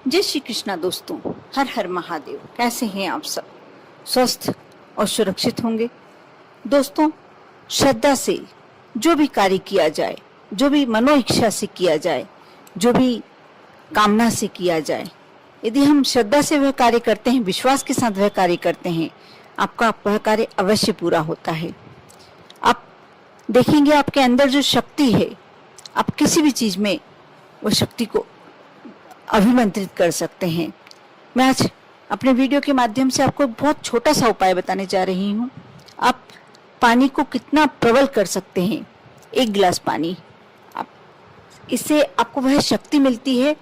जय श्री कृष्णा दोस्तों, हर हर महादेव। कैसे हैं आप सब? स्वस्थ और सुरक्षित होंगे। दोस्तों, श्रद्धा से जो भी कार्य किया जाए, जो भी मनो इच्छा से किया जाए, जो भी कामना से किया जाए, यदि हम श्रद्धा से वह कार्य करते हैं, विश्वास के साथ वह कार्य करते हैं, आपका वह कार्य अवश्य पूरा होता है। आप देखेंगे आपके अंदर जो शक्ति है, आप किसी भी चीज में वो शक्ति को अभिमंत्रित कर सकते हैं। मैं आज अपने वीडियो के माध्यम से आपको बहुत छोटा सा उपाय बताने जा रही हूँ। आप पानी को कितना प्रबल कर सकते हैं। 1 गिलास पानी, आप इससे आपको वह शक्ति मिलती है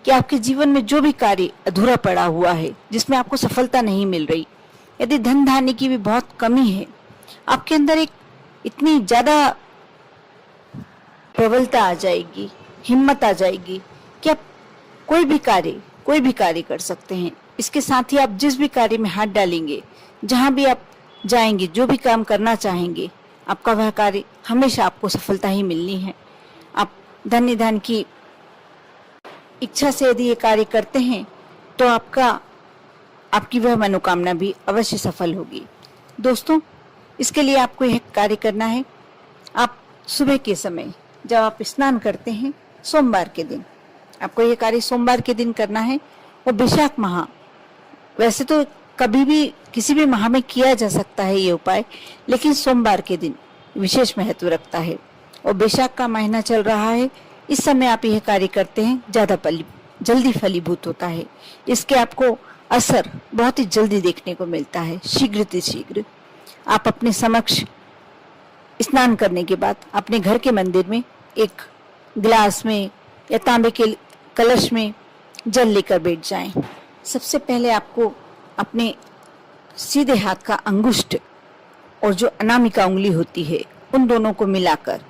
कि आपके जीवन में जो भी कार्य अधूरा पड़ा हुआ है, जिसमें आपको सफलता नहीं मिल रही, यदि धन धान्य की भी बहुत कमी है, आपके अंदर एक इतनी ज्यादा प्रबलता आ जाएगी, हिम्मत आ जाएगी कि आप कोई भी कार्य कर सकते हैं। इसके साथ ही आप जिस भी कार्य में हाथ डालेंगे, जहां भी आप जाएंगे, जो भी काम करना चाहेंगे, आपका वह कार्य हमेशा आपको सफलता ही मिलनी है। आप धन निधान की इच्छा से यदि ये कार्य करते हैं तो आपकी वह मनोकामना भी अवश्य सफल होगी। दोस्तों, इसके लिए आपको यह कार्य करना है। आप सुबह के समय जब आप स्नान करते हैं, सोमवार के दिन आपको यह कार्य सोमवार के दिन करना है। और वैशाख माह, वैसे तो कभी भी किसी भी माह में किया जा सकता है ये उपाय, लेकिन सोमवार के दिन विशेष महत्व रखता है। और वैशाख का महीना चल रहा है, इस समय आप यह कार्य करते हैं, ज्यादा जल्दी फलीभूत होता है। इसके आपको असर बहुत ही जल्दी देखने को मिलता है, शीघ्र। आप अपने समक्ष स्नान करने के बाद अपने घर के मंदिर में एक गिलास में या तांबे के कलश में जल लेकर बैठ जाएं। सबसे पहले आपको अपने सीधे हाथ का अंगुष्ठ और जो अनामिका उंगली होती है, उन दोनों को मिलाकर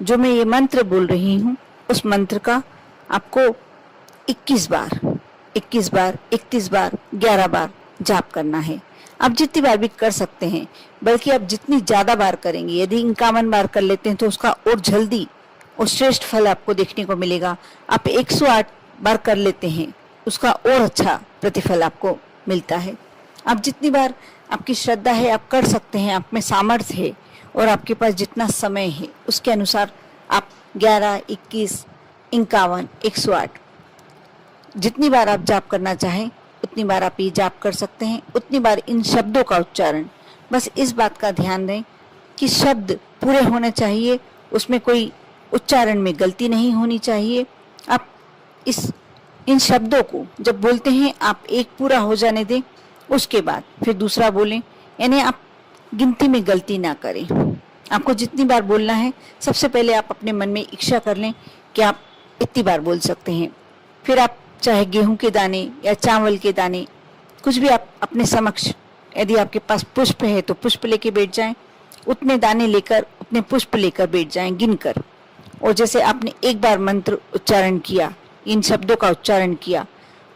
जो मैं ये मंत्र बोल रही हूँ, उस मंत्र का आपको 21 बार, 31 बार, 11 बार जाप करना है। आप जितनी बार भी कर सकते हैं, बल्कि आप जितनी ज्यादा बार करेंगे, यदि 51 बार कर लेते हैं तो उसका और जल्दी और श्रेष्ठ फल आपको देखने को मिलेगा। आप 108 बार कर लेते हैं, उसका और अच्छा प्रतिफल आपको मिलता है। आप जितनी बार आपकी श्रद्धा है आप कर सकते हैं, आप में सामर्थ्य है और आपके पास जितना समय है उसके अनुसार आप 11, 21, 51, 108 जितनी बार आप जाप करना चाहें उतनी बार आप ये जाप कर सकते हैं। उतनी बार इन शब्दों का उच्चारण, बस इस बात का ध्यान दें कि शब्द पूरे होने चाहिए, उसमें कोई उच्चारण में गलती नहीं होनी चाहिए। आप इन शब्दों को जब बोलते हैं आप एक पूरा हो जाने दें, उसके बाद फिर दूसरा बोलें, यानी आप गिनती में गलती ना करें। आपको जितनी बार बोलना है, सबसे पहले आप अपने मन में इच्छा कर लें कि आप इतनी बार बोल सकते हैं। फिर आप चाहे गेहूं के दाने या चावल के दाने, कुछ भी आप अपने समक्ष, यदि आपके पास पुष्प है तो पुष्प लेके बैठ जाएं, उतने दाने लेकर, उतने पुष्प लेकर बैठ जाएं गिनकर। और जैसे आपने एक बार मंत्र उच्चारण किया, इन शब्दों का उच्चारण किया,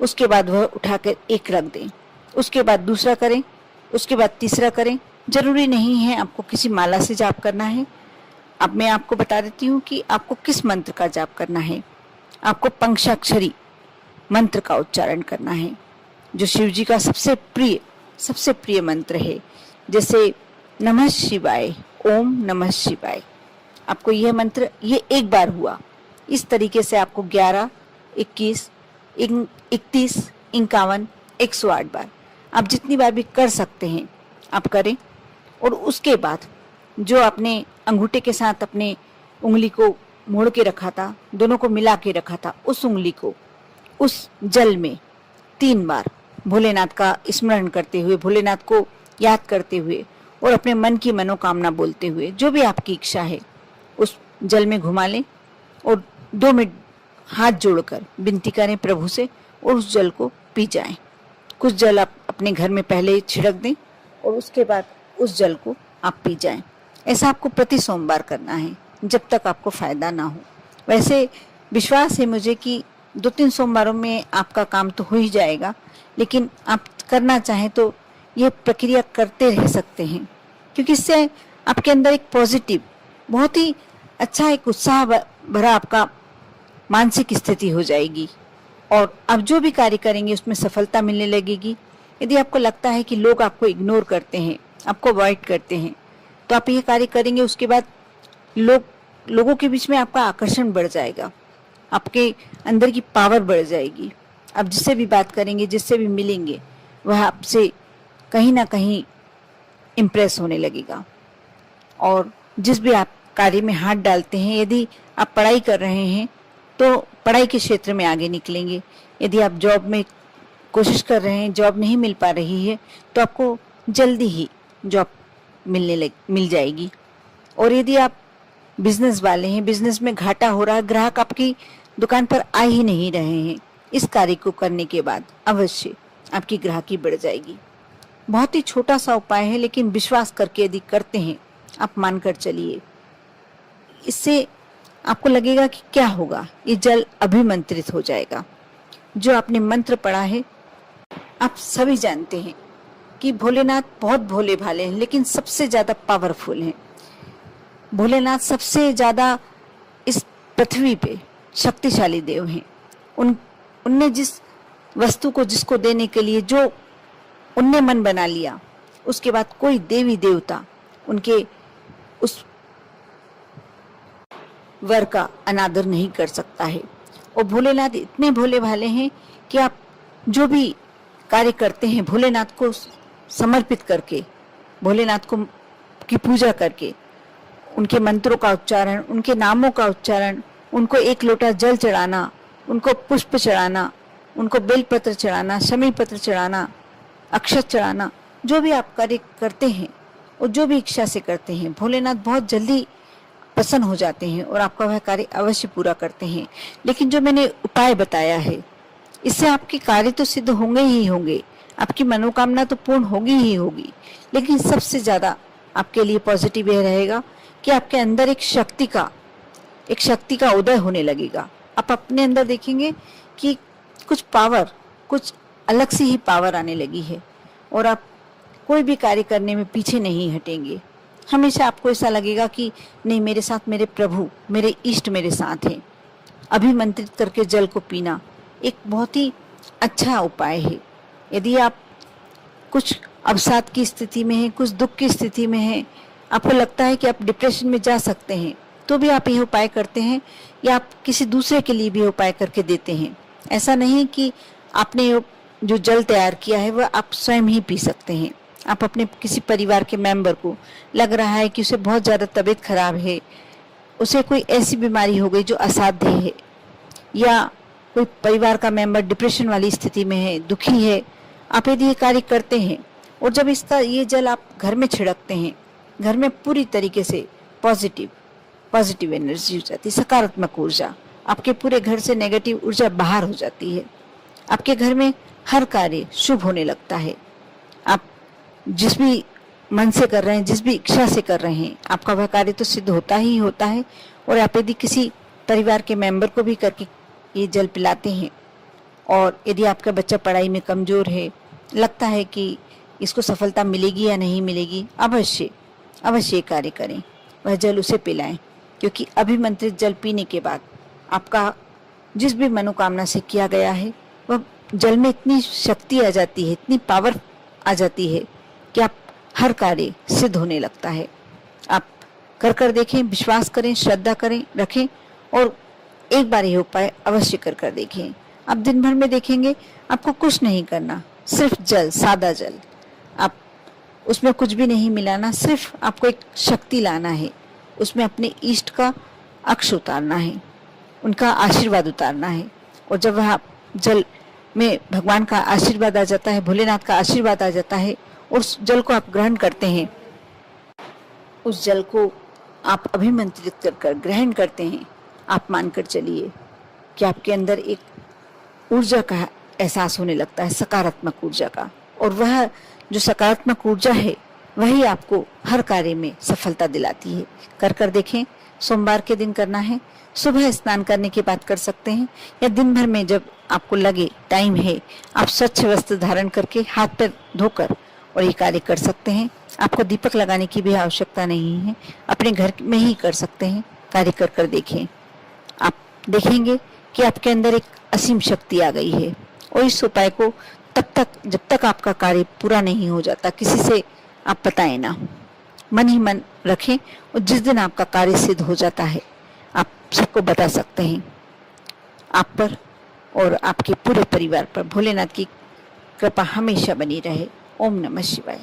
उसके बाद वह उठाकर एक रख दें, उसके बाद दूसरा करें, उसके बाद तीसरा करें। जरूरी नहीं है आपको किसी माला से जाप करना है। अब मैं आपको बता देती हूँ कि आपको किस मंत्र का जाप करना है। आपको पंचाक्षरी मंत्र का उच्चारण करना है, जो शिव जी का सबसे प्रिय मंत्र है। जैसे नमः शिवाय, ओम नमः शिवाय। आपको यह मंत्र, ये एक बार हुआ, इस तरीके से आपको 11, 21, 31, 51, 108 बार आप जितनी बार भी कर सकते हैं आप करें। और उसके बाद जो आपने अंगूठे के साथ अपने उंगली को मोड़ के रखा था, दोनों को मिला के रखा था, उस उंगली को उस जल में 3 बार भोलेनाथ का स्मरण करते हुए, भोलेनाथ को याद करते हुए और अपने मन की मनोकामना बोलते हुए, जो भी आपकी इच्छा है उस जल में घुमा लें और 2 मिनट हाथ जोड़कर विनती करें प्रभु से और उस जल को पी जाएं। कुछ जल आप अपने घर में पहले ही छिड़क दें और उसके बाद उस जल को आप पी जाएं। ऐसा आपको प्रति सोमवार करना है, जब तक आपको फायदा ना हो। वैसे विश्वास है मुझे कि 2-3 सोमवारों में आपका काम तो हो ही जाएगा, लेकिन आप करना चाहें तो ये प्रक्रिया करते रह सकते हैं, क्योंकि इससे आपके अंदर एक पॉजिटिव, बहुत ही अच्छा एक उत्साह भरा आपका मानसिक स्थिति हो जाएगी। और आप जो भी कार्य करेंगे उसमें सफलता मिलने लगेगी। यदि आपको लगता है कि लोग आपको इग्नोर करते हैं, आपको अवॉइड करते हैं, तो आप ये कार्य करेंगे, उसके बाद लोगों के बीच में आपका आकर्षण बढ़ जाएगा, आपके अंदर की पावर बढ़ जाएगी। आप जिससे भी बात करेंगे, जिससे भी मिलेंगे, वह आपसे कहीं ना कहीं इम्प्रेस होने लगेगा। और जिस भी आप कार्य में हाथ डालते हैं, यदि आप पढ़ाई कर रहे हैं तो पढ़ाई के क्षेत्र में आगे निकलेंगे। यदि आप जॉब में कोशिश कर रहे हैं, जॉब नहीं मिल पा रही है, तो आपको जल्दी ही जॉब मिल जाएगी। और यदि आप बिजनेस वाले हैं, बिजनेस में घाटा हो रहा है, ग्राहक आपकी दुकान पर आ ही नहीं रहे हैं, इस कार्य को करने के बाद अवश्य आपकी ग्राहकी बढ़ जाएगी। बहुत ही छोटा सा उपाय है, लेकिन विश्वास करके यदि करते हैं, आप मानकर चलिए, इससे आपको लगेगा कि क्या होगा, ये जल अभिमंत्रित हो जाएगा। जो आपने मंत्र पढ़ा है, आप सभी जानते हैं कि भोलेनाथ बहुत भोले भाले हैं, लेकिन सबसे ज्यादा पावरफुल हैं। भोलेनाथ सबसे ज्यादा इस पृथ्वी पे शक्तिशाली देव हैं। उनने जिस वस्तु को जिसको देने के लिए जो उनने मन बना लिया, उसके बाद कोई देवी देवता उनके उस वर का अनादर नहीं कर सकता है। और भोलेनाथ इतने भोले भाले हैं कि आप जो भी कार्य करते हैं, भोलेनाथ को समर्पित करके, भोलेनाथ को की पूजा करके, उनके मंत्रों का उच्चारण, उनके नामों का उच्चारण, उनको एक लोटा जल चढ़ाना, उनको पुष्प चढ़ाना, उनको बेलपत्र चढ़ाना, शमी पत्र चढ़ाना, अक्षत चढ़ाना, जो भी आप कार्य करते हैं और जो भी इच्छा से करते हैं, भोलेनाथ बहुत जल्दी प्रसन्न हो जाते हैं और आपका वह कार्य अवश्य पूरा करते हैं। लेकिन जो मैंने उपाय बताया है, इससे आपके कार्य तो सिद्ध होंगे ही होंगे, आपकी मनोकामना तो पूर्ण होगी ही होगी। लेकिन सबसे ज्यादा आपके लिए पॉजिटिव यह रहेगा कि आपके अंदर एक शक्ति का उदय होने लगेगा। आप अपने अंदर देखेंगे कि कुछ पावर, कुछ अलग सी ही पावर आने लगी है और आप कोई भी कार्य करने में पीछे नहीं हटेंगे। हमेशा आपको ऐसा लगेगा कि नहीं, मेरे साथ मेरे प्रभु, मेरे इष्ट मेरे साथ हैं। अभिमंत्रित करके जल को पीना एक बहुत ही अच्छा उपाय है। यदि आप कुछ अवसाद की स्थिति में हैं, कुछ दुख की स्थिति में हैं, आपको लगता है कि आप डिप्रेशन में जा सकते हैं, तो भी आप यह उपाय करते हैं, या आप किसी दूसरे के लिए भी उपाय करके देते हैं। ऐसा नहीं कि आपने जो जल तैयार किया है वह आप स्वयं ही पी सकते हैं। आप अपने किसी परिवार के मेंबर को लग रहा है कि उसे बहुत ज़्यादा तबीयत खराब है, उसे कोई ऐसी बीमारी हो गई जो असाध्य है, या कोई परिवार का मेंबर डिप्रेशन वाली स्थिति में है, दुखी है, आप यदि ये कार्य करते हैं और जब इसका ये जल आप घर में छिड़कते हैं, घर में पूरी तरीके से पॉजिटिव एनर्जी हो जाती है, सकारात्मक ऊर्जा, आपके पूरे घर से नेगेटिव ऊर्जा बाहर हो जाती है। आपके घर में हर कार्य शुभ होने लगता है। आप जिस भी मन से कर रहे हैं, जिस भी इच्छा से कर रहे हैं, आपका वह कार्य तो सिद्ध होता ही होता है। और आप यदि किसी परिवार के मेंबर को भी करके ये जल पिलाते हैं, और यदि आपका बच्चा पढ़ाई में कमजोर है, लगता है कि इसको सफलता मिलेगी या नहीं मिलेगी, अवश्य कार्य करें, वह जल उसे पिलाएं। क्योंकि अभिमंत्रित जल पीने के बाद आपका जिस भी मनोकामना से किया गया है, वह जल में इतनी शक्ति आ जाती है, इतनी पावर आ जाती है कि आप हर कार्य सिद्ध होने लगता है। आप कर देखें, विश्वास करें, श्रद्धा करें, रखें, और एक बार यह उपाय अवश्य कर देखें। आप दिन भर में देखेंगे आपको कुछ नहीं करना, सिर्फ जल, सादा जल, आप उसमें कुछ भी नहीं मिलाना, सिर्फ आपको एक शक्ति लाना है, उसमें अपने इष्ट का अक्ष उतारना है, उनका आशीर्वाद उतारना है। और जब वह जल में भगवान का आशीर्वाद आ जाता है, भोलेनाथ का आशीर्वाद आ जाता है, उस जल को आप ग्रहण करते हैं, उस जल को आप अभिमंत्रित कर ग्रहण करते हैं, आप मानकर चलिए कि आपके अंदर एक ऊर्जा का एहसास होने लगता है, सकारात्मक ऊर्जा का। और वह जो सकारात्मक ऊर्जा है, वही आपको हर कार्य में सफलता दिलाती है। कर देखें। सोमवार के दिन करना है, सुबह स्नान करने के बाद कर सकते हैं, या दिन भर में जब आपको लगे टाइम है, आप स्वच्छ वस्त्र धारण करके हाथ पैर धोकर और ये कार्य कर सकते हैं। आपको दीपक लगाने की भी आवश्यकता नहीं है, अपने घर में ही कर सकते हैं। कार्य कर देखें, आप देखेंगे कि आपके अंदर एक असीम शक्ति आ गई है। और इस उपाय को जब तक आपका कार्य पूरा नहीं हो जाता, किसी से आप बताएं ना, मन ही मन रखें। और जिस दिन आपका कार्य सिद्ध हो जाता है, आप सबको बता सकते हैं। आप पर और आपके पूरे परिवार पर भोलेनाथ की कृपा हमेशा बनी रहे। ओम नमः शिवाय।